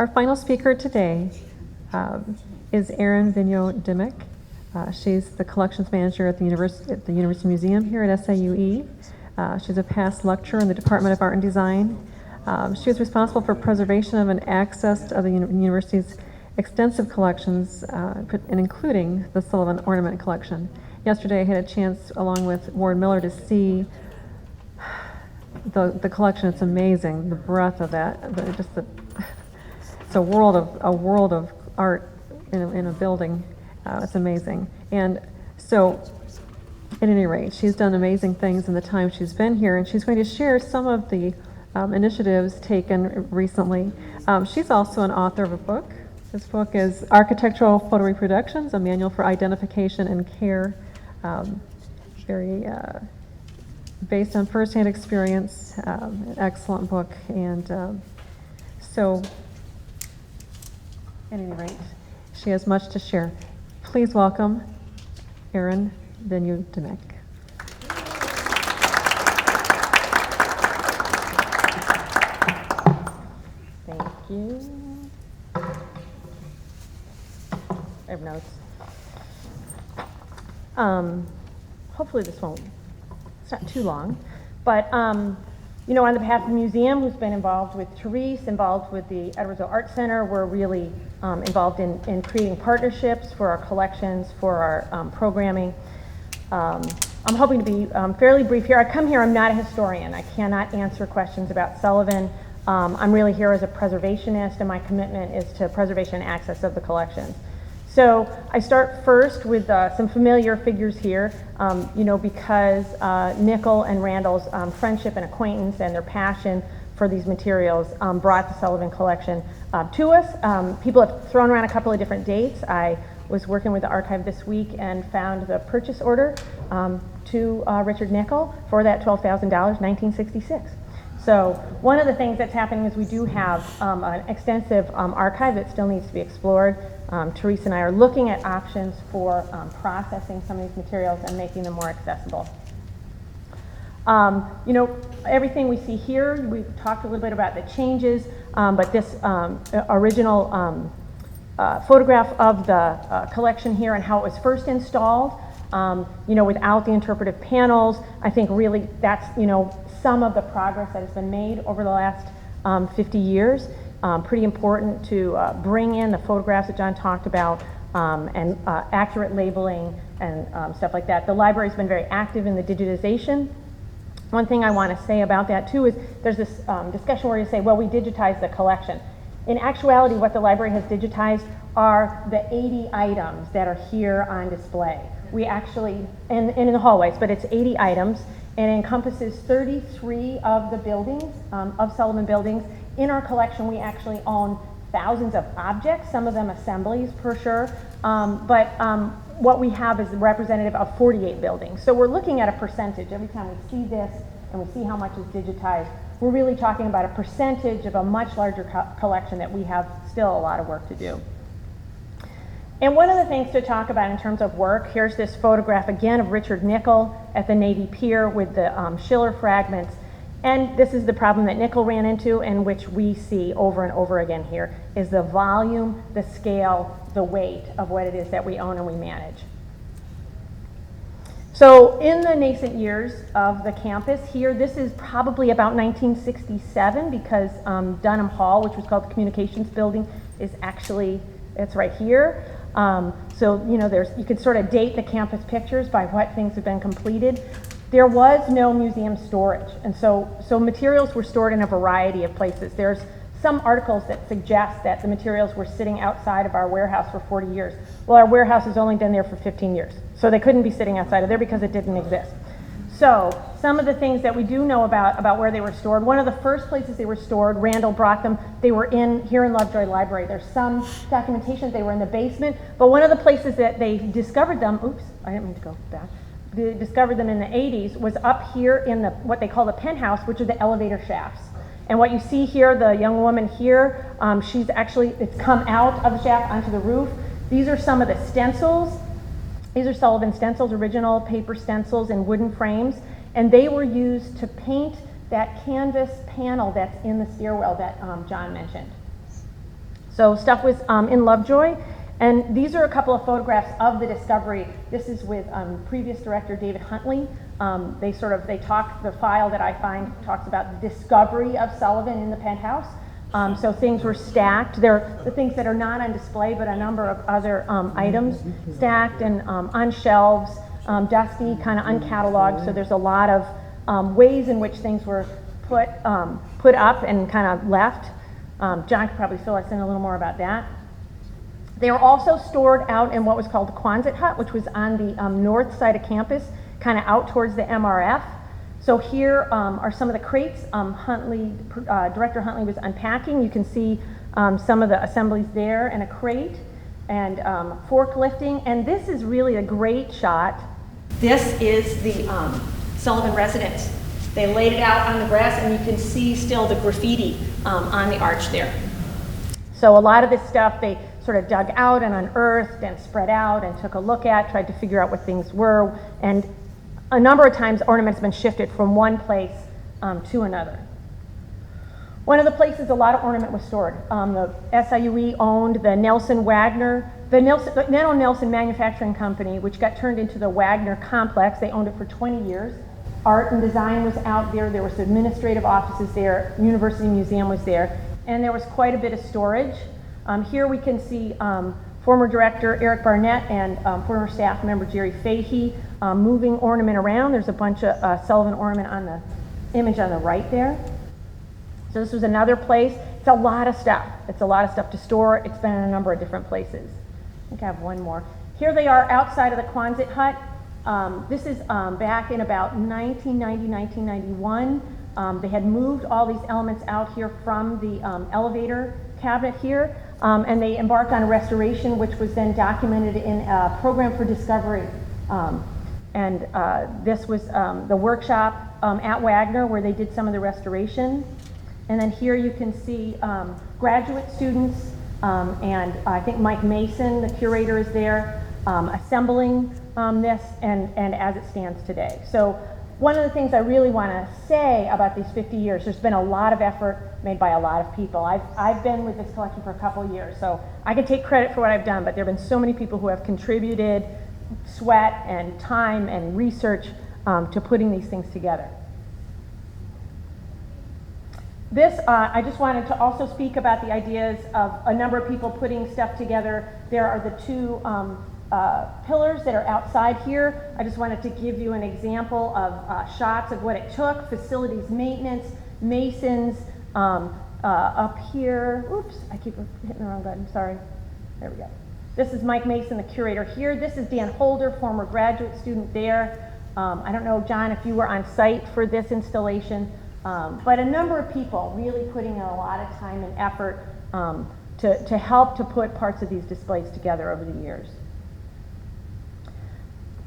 Our final speaker today is Erin Vigneau-Dimick. She's the collections manager at the University Museum here at SIUE. She's a past lecturer in the Department of Art and Design. She was responsible for preservation of and access of the university's extensive collections, and including the Sullivan Ornament collection. Yesterday I had a chance, along with Ward Miller, to see the collection. It's amazing, the breadth of that. It's a world of art in a building. It's amazing. And so, at any rate, she's done amazing things in the time she's been here, and she's going to share some of the initiatives taken recently. She's also an author of a book. This book is Architectural Photo Reproductions, a Manual for Identification and Care. Very based on firsthand experience, an excellent book. And so, at any rate, she has much to share. Please welcome Erin Vigneau-Dimick. Thank you. I have notes. Hopefully this won't, it's not too long, but you know, on the behalf of the museum, who's been involved with Therese, involved with the Edwardsville Art Center, we're really involved in creating partnerships for our collections, for our programming. I'm hoping to be fairly brief here. I come here, I'm not a historian. I cannot answer questions about Sullivan. I'm really here as a preservationist, and my commitment is to preservation and access of the collections. So I start first with some familiar figures here, you know, because Nickel and Randall's friendship and acquaintance and their passion for these materials brought the Sullivan collection to us. People have thrown around a couple of different dates. I was working with the archive this week and found the purchase order to Richard Nickel for that $12,000, 1966. So one of the things that's happening is we do have an extensive archive that still needs to be explored. Therese and I are looking at options for processing some of these materials and making them more accessible. You know, everything we see here, we've talked a little bit about the changes, but this original photograph of the collection here and how it was first installed, you know, without the interpretive panels, I think really that's, you know, some of the progress that has been made over the last 50 years. Pretty important to bring in the photographs that John talked about and accurate labeling and stuff like that. The library's been very active in the digitization. One thing I want to say about that too is there's this discussion where you say, well, we digitized the collection. In actuality, what the library has digitized are the 80 items that are here on display. We actually, and in the hallways, but it's 80 items, and it encompasses 33 of the buildings, of Sullivan buildings. In our collection, we actually own thousands of objects, some of them assemblies for sure, but what we have is representative of 48 buildings. So we're looking at a percentage. Every time we see this and we see how much is digitized, we're really talking about a percentage of a much larger collection that we have still a lot of work to do. And one of the things to talk about in terms of work, here's this photograph again of Richard Nickel at the Navy Pier with the Schiller fragments. And this is the problem that Nickel ran into, and which we see over and over again here, is the volume, the scale, the weight of what it is that we own and we manage. So in the nascent years of the campus here, this is probably about 1967 because Dunham Hall, which was called the Communications Building, is actually, it's right here. So, you know, you could sort of date the campus pictures by what things have been completed. There was no museum storage, and so materials were stored in a variety of places. There's some articles that suggest that the materials were sitting outside of our warehouse for 40 years. Well, our warehouse has only been there for 15 years, so they couldn't be sitting outside of there because it didn't exist. So some of the things that we do know about where they were stored, one of the first places they were stored, Randall brought them, they were here in Lovejoy Library. There's some documentation they were in the basement, but one of the places that they discovered them, oops, I didn't mean to go back. They discovered them in the 80s was up here in what they call the penthouse, which are the elevator shafts. And what you see here, the young woman here, it's come out of the shaft onto the roof. These are some of the stencils. These are Sullivan stencils, original paper stencils in wooden frames, and they were used to paint that canvas panel that's in the stairwell that John mentioned. So stuff was in Lovejoy, and these are a couple of photographs of the discovery. This is with previous director David Huntley. They talk, the file that I find talks about the discovery of Sullivan in the penthouse. So things were stacked. They're the things that are not on display, but a number of other items stacked and on shelves, dusty, kind of uncatalogued. So there's a lot of ways in which things were put up and kind of left. John could probably fill us in a little more about that. They were also stored out in what was called the Quonset hut, which was on the north side of campus, kind of out towards the MRF. So here are some of the crates Director Huntley was unpacking. You can see some of the assemblies there and a crate and forklifting. And this is really a great shot. This is the Sullivan residence. They laid it out on the grass, and you can see still the graffiti on the arch there. So a lot of this stuff they sort of dug out and unearthed and spread out and took a look at, tried to figure out what things were, and a number of times ornaments have been shifted from one place to another. One of the places a lot of ornament was stored, the SIUE owned the Nelson Manufacturing Company, which got turned into the Wagner Complex. They owned it for 20 years. Art and design was out there. There was administrative offices there. University Museum was there. And there was quite a bit of storage. Here we can see former director Eric Barnett and former staff member Jerry Fahey moving ornament around. There's a bunch of Sullivan ornament on the image on the right there. So this was another place. It's a lot of stuff. It's a lot of stuff to store. It's been in a number of different places. I think I have one more. Here they are outside of the Quonset hut. This is back in about 1990, 1991. They had moved all these elements out here from the elevator cabinet here, and they embarked on a restoration, which was then documented in a program for discovery. This was the workshop at Wagner where they did some of the restoration. And then here you can see graduate students, and I think Mike Mason, the curator, is there assembling this and as it stands today. So one of the things I really want to say about these 50 years, there's been a lot of effort made by a lot of people. I've been with this collection for a couple of years, so I can take credit for what I've done, but there have been so many people who have contributed sweat and time and research to putting these things together. This, I just wanted to also speak about the ideas of a number of people putting stuff together. There are the two pillars that are outside here. I just wanted to give you an example of shots of what it took, facilities maintenance, masons, up here. Oops, I keep hitting the wrong button, sorry. There we go. This is Mike Mason, the curator here. This is Dan Holder, former graduate student there. I don't know, John, if you were on site for this installation, but a number of people really putting in a lot of time and effort to help to put parts of these displays together over the years.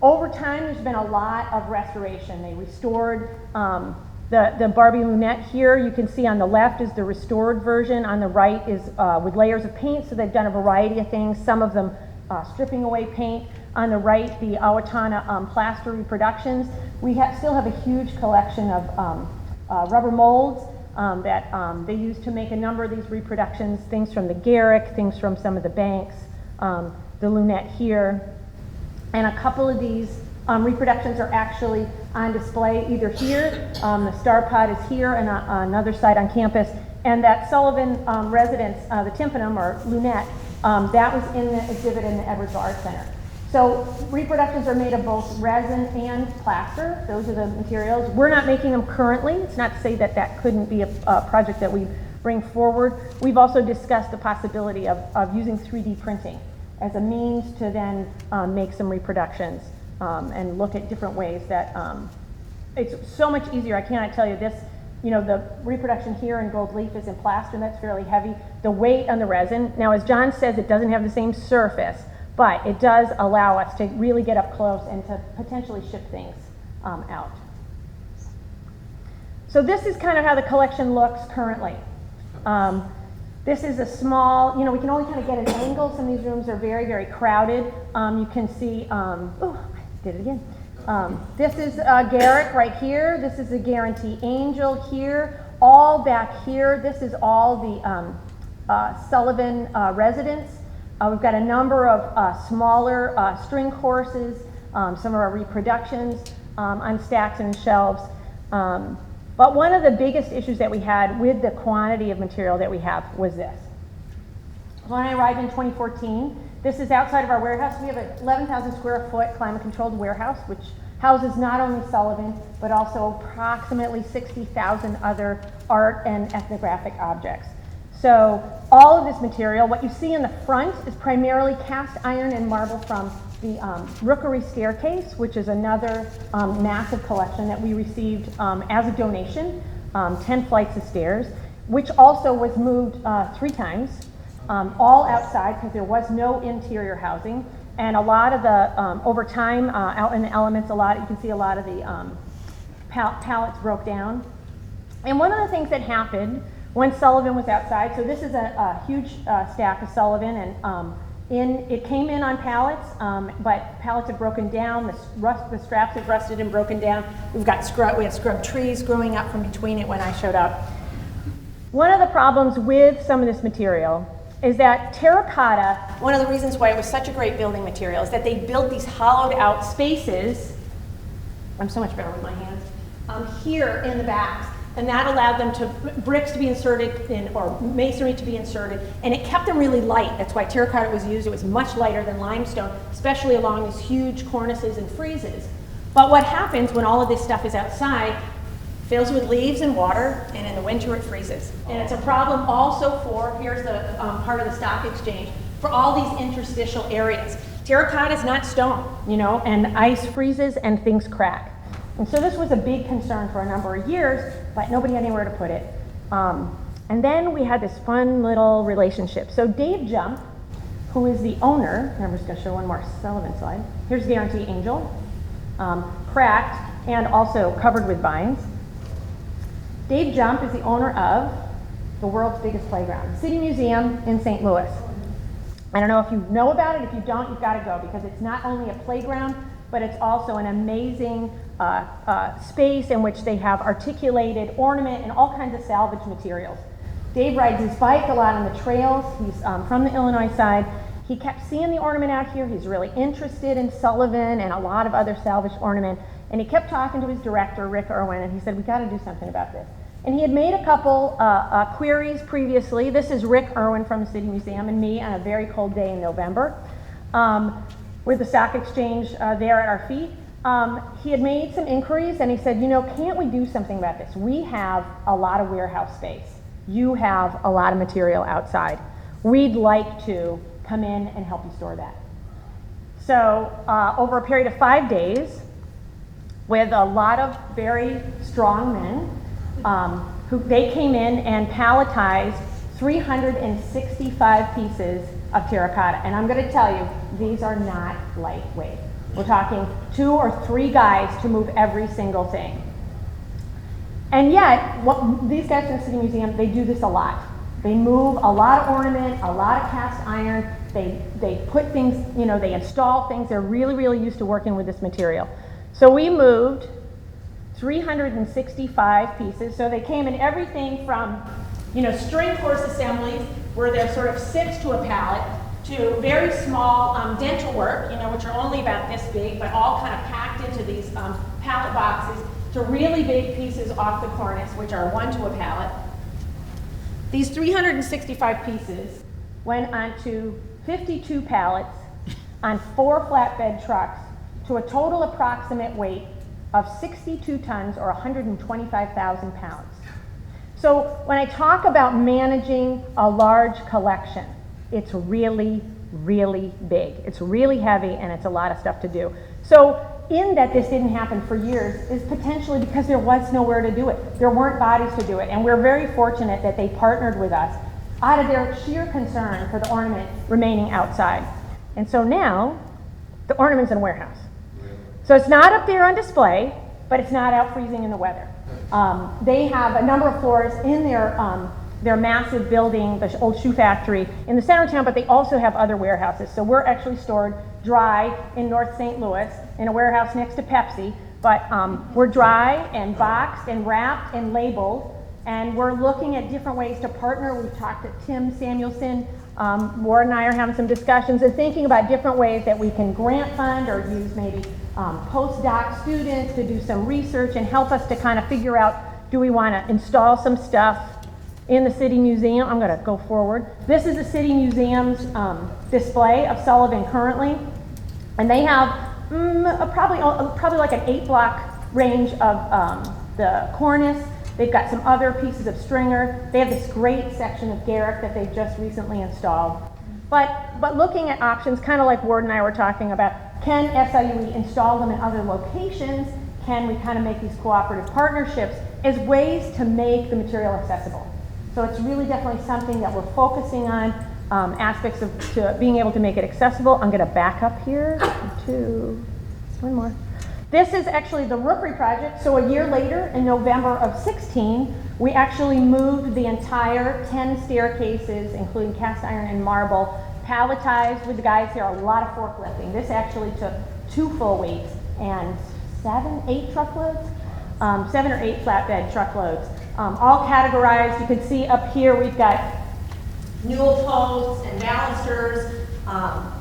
Over time, there's been a lot of restoration. They restored the Barbie lunette here. You can see on the left is the restored version. On the right is with layers of paint, so they've done a variety of things, some of them stripping away paint. On the right, the Owatonna plaster reproductions. We still have a huge collection of rubber molds that they use to make a number of these reproductions, things from the Garrick, things from some of the banks, the lunette here. And a couple of these reproductions are actually on display either here, the Star Pod is here, and on another side on campus. And that Sullivan residence, the tympanum or lunette, that was in the exhibit in the Edwardsville Art Center. So reproductions are made of both resin and plaster. Those are the materials. We're not making them currently. It's not to say that that couldn't be a project that we bring forward. We've also discussed the possibility of using 3D printing as a means to then make some reproductions and look at different ways that it's so much easier. I cannot tell you this, the reproduction here in gold leaf is in plaster, and that's fairly heavy. The weight on the resin, now as John says, it doesn't have the same surface, but it does allow us to really get up close and to potentially ship things out. So this is kind of how the collection looks currently. This is a small, we can only kind of get an angle. Some of these rooms are very, very crowded. You can see, oh, I did it again. This is Garrick right here. This is a Guarantee Angel here. All back here, this is all the Sullivan residents. We've got a number of smaller string courses, some of our reproductions on stacks and shelves. But one of the biggest issues that we had with the quantity of material that we have was this. When I arrived in 2014, this is outside of our warehouse. We have an 11,000 square foot climate controlled warehouse, which houses not only Sullivan, but also approximately 60,000 other art and ethnographic objects. So all of this material, what you see in the front is primarily cast iron and marble from the Rookery Staircase, which is another massive collection that we received as a donation, 10 flights of stairs, which also was moved 3 times, all outside because there was no interior housing. And a lot of the, over time, out in the elements, you can see a lot of the pallets broke down. And one of the things that happened when Sullivan was outside, so this is a huge stack of Sullivan, and it came in on pallets, but pallets have broken down, the straps have rusted and broken down. We had scrub trees growing up from between it when I showed up. One of the problems with some of this material is that terracotta, one of the reasons why it was such a great building material is that they built these hollowed out spaces, I'm so much better with my hands, here in the backs. And that allowed them bricks to be inserted or masonry to be inserted, and it kept them really light. That's why terracotta was used. It was much lighter than limestone, especially along these huge cornices and friezes. But what happens when all of this stuff is outside, fills with leaves and water, and in the winter it freezes. And it's a problem also for, here's the part of the stock exchange, for all these interstitial areas. Terracotta is not stone, and ice freezes and things crack. And so this was a big concern for a number of years, but nobody had anywhere to put it. And then we had this fun little relationship. So Dave Jump, who is the owner, and I'm just going to show one more Sullivan slide. Here's Guarantee Angel, cracked and also covered with vines. Dave Jump is the owner of the world's biggest playground, City Museum in St. Louis. I don't know if you know about it. If you don't, you've got to go, because it's not only a playground, but it's also an amazing space in which they have articulated ornament and all kinds of salvage materials. Dave rides his bike a lot on the trails. He's from the Illinois side. He kept seeing the ornament out here. He's really interested in Sullivan and a lot of other salvaged ornament. And he kept talking to his director, Rick Irwin, and he said, we got to do something about this. And he had made a couple queries previously. This is Rick Irwin from the City Museum and me on a very cold day in November. With the stock exchange there at our feet. He had made some inquiries and he said, can't we do something about this? We have a lot of warehouse space. You have a lot of material outside. We'd like to come in and help you store that. So over a period of 5 days, with a lot of very strong men, they came in and palletized 365 pieces of terracotta. And I'm going to tell you, these are not lightweight. We're talking 2 or 3 guys to move every single thing. And yet, these guys from the City Museum, they do this a lot. They move a lot of ornament, a lot of cast iron. They put things, they install things. They're really, really used to working with this material. So we moved 365 pieces. So they came in everything from, string course assemblies, where they're sort of 6 to a pallet, to very small dental work, which are only about this big, but all kind of packed into these pallet boxes, to really big pieces off the cornice, which are 1 to a pallet. These 365 pieces went onto 52 pallets on 4 flatbed trucks to a total approximate weight of 62 tons or 125,000 pounds. So when I talk about managing a large collection, it's really, really big. It's really heavy, and it's a lot of stuff to do. So in that this didn't happen for years is potentially because there was nowhere to do it. There weren't bodies to do it, and we're very fortunate that they partnered with us out of their sheer concern for the ornament remaining outside. And so now, the ornament's in a warehouse. So it's not up there on display, but it's not out freezing in the weather. They have a number of floors in their massive building, the old shoe factory, in the center of town, but they also have other warehouses. So we're actually stored dry in North St. Louis in a warehouse next to Pepsi, but we're dry and boxed and wrapped and labeled And we're looking at different ways to partner. We've talked to Tim Samuelson. Ward and I are having some discussions and thinking about different ways that we can grant fund or use maybe postdoc students to do some research and help us to kind of figure out, do we want to install some stuff in the City Museum? I'm going to go forward. This is the City Museum's display of Sullivan currently. And they have probably like an 8-block range of the cornice. They've got some other pieces of stringer. They have this great section of Garrick that they've just recently installed. But looking at options, kind of like Ward and I were talking about, can SIUE install them in other locations? Can we kind of make these cooperative partnerships as ways to make the material accessible? So it's really definitely something that we're focusing on, aspects to being able to make it accessible. I'm going to back up here to one more. This is actually the Rookery project. So a year later, in November of 16, we actually moved the entire 10 staircases, including cast iron and marble, palletized with the guys here, a lot of forklifting. This actually took 2 full weights and 7 or 8 flatbed truckloads, all categorized. You can see up here we've got newel posts and balusters,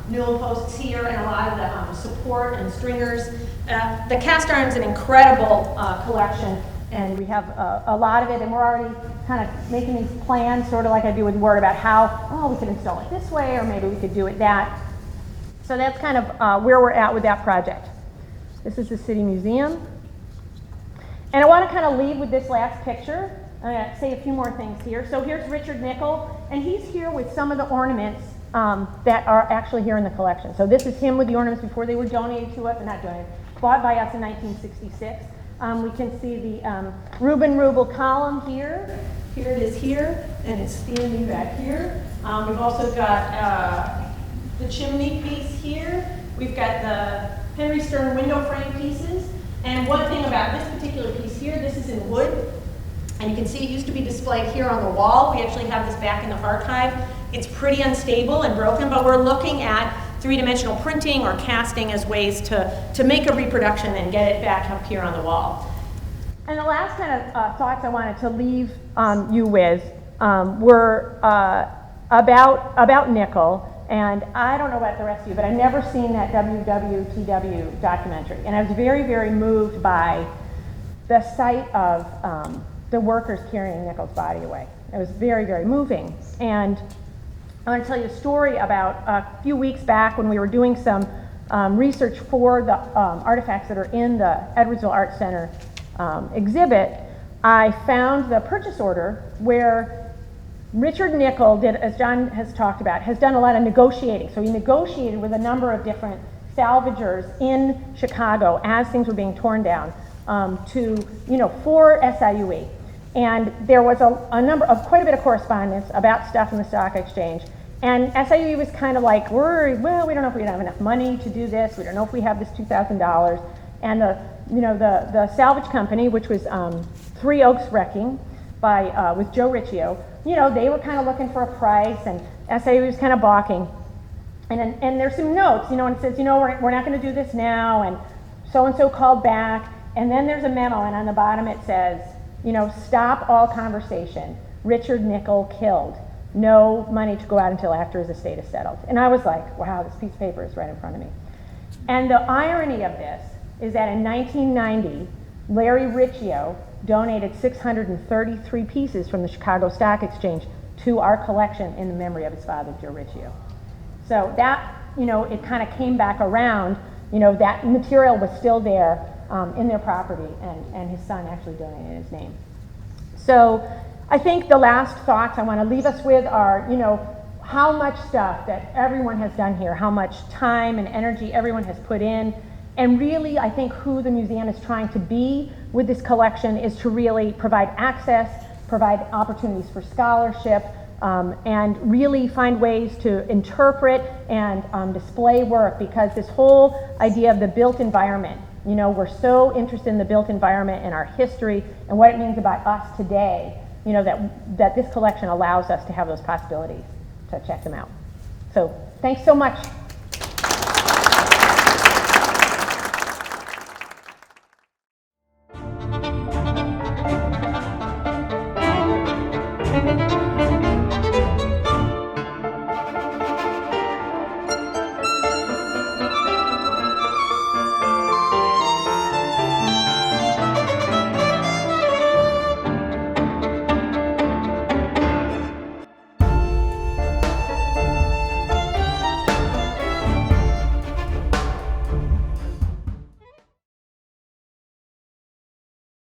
newel posts here, and a lot of the support and stringers. The cast iron is an incredible collection, and we have a lot of it, and we're already kind of making these plans, sort of like I do with Word, about how, we could install it this way, or maybe we could do it that. So that's kind of where we're at with that project. This is the City Museum. And I want to kind of leave with this last picture. I'm going to say a few more things here. So here's Richard Nickel, and he's here with some of the ornaments that are actually here in the collection. So this is him with the ornaments before they were donated to us, and not donated, bought by us in 1966. We can see the Reuben Rubel column here. Here it is here, and it's standing back here. We've also got the chimney piece here. We've got the Henry Stern window frame pieces. And one thing about this particular piece here, this is in wood. And you can see it used to be displayed here on the wall. We actually have this back in the archive. It's pretty unstable and broken, but we're looking at 3-dimensional printing or casting as ways to make a reproduction and get it back up here on the wall. And the last kind of thoughts I wanted to leave you with were about nickel. And I don't know about the rest of you, but I've never seen that WWTW documentary. And I was very, very moved by the sight of the workers carrying Nickel's body away. It was very, very moving. And I want to tell you a story about a few weeks back when we were doing some research for the artifacts that are in the Edwardsville Art Center exhibit. I found the purchase order where Richard Nickel did, as John has talked about, has done a lot of negotiating. So he negotiated with a number of different salvagers in Chicago as things were being torn down for SIUE. And there was quite a bit of correspondence about stuff in the stock exchange. And SIUE was kind of like worried, well, we don't know if we have enough money to do this. We don't know if we have this $2,000. And the salvage company, which was Three Oaks Wrecking with Joe Riccio, they were kind of looking for a price, and SIUE was kind of balking. And there's some notes, and it says, we're not going to do this now, and so-and-so called back. And then there's a memo, and on the bottom it says, stop all conversation. Richard Nickel killed. No money to go out until after his estate is settled. And I was like, wow, this piece of paper is right in front of me. And the irony of this is that in 1990, Larry Riccio donated 633 pieces from the Chicago Stock Exchange to our collection in the memory of his father, Joe Riccio. So that, it kind of came back around, that material was still there in their property, and his son actually donated in his name. So I think the last thoughts I want to leave us with are, how much stuff that everyone has done here, how much time and energy everyone has put in. And really, I think who the museum is trying to be with this collection is to really provide access, provide opportunities for scholarship, and really find ways to interpret and display work, because this whole idea of the built environment, we're so interested in the built environment and our history and what it means about us today, that this collection allows us to have those possibilities to check them out. So thanks so much.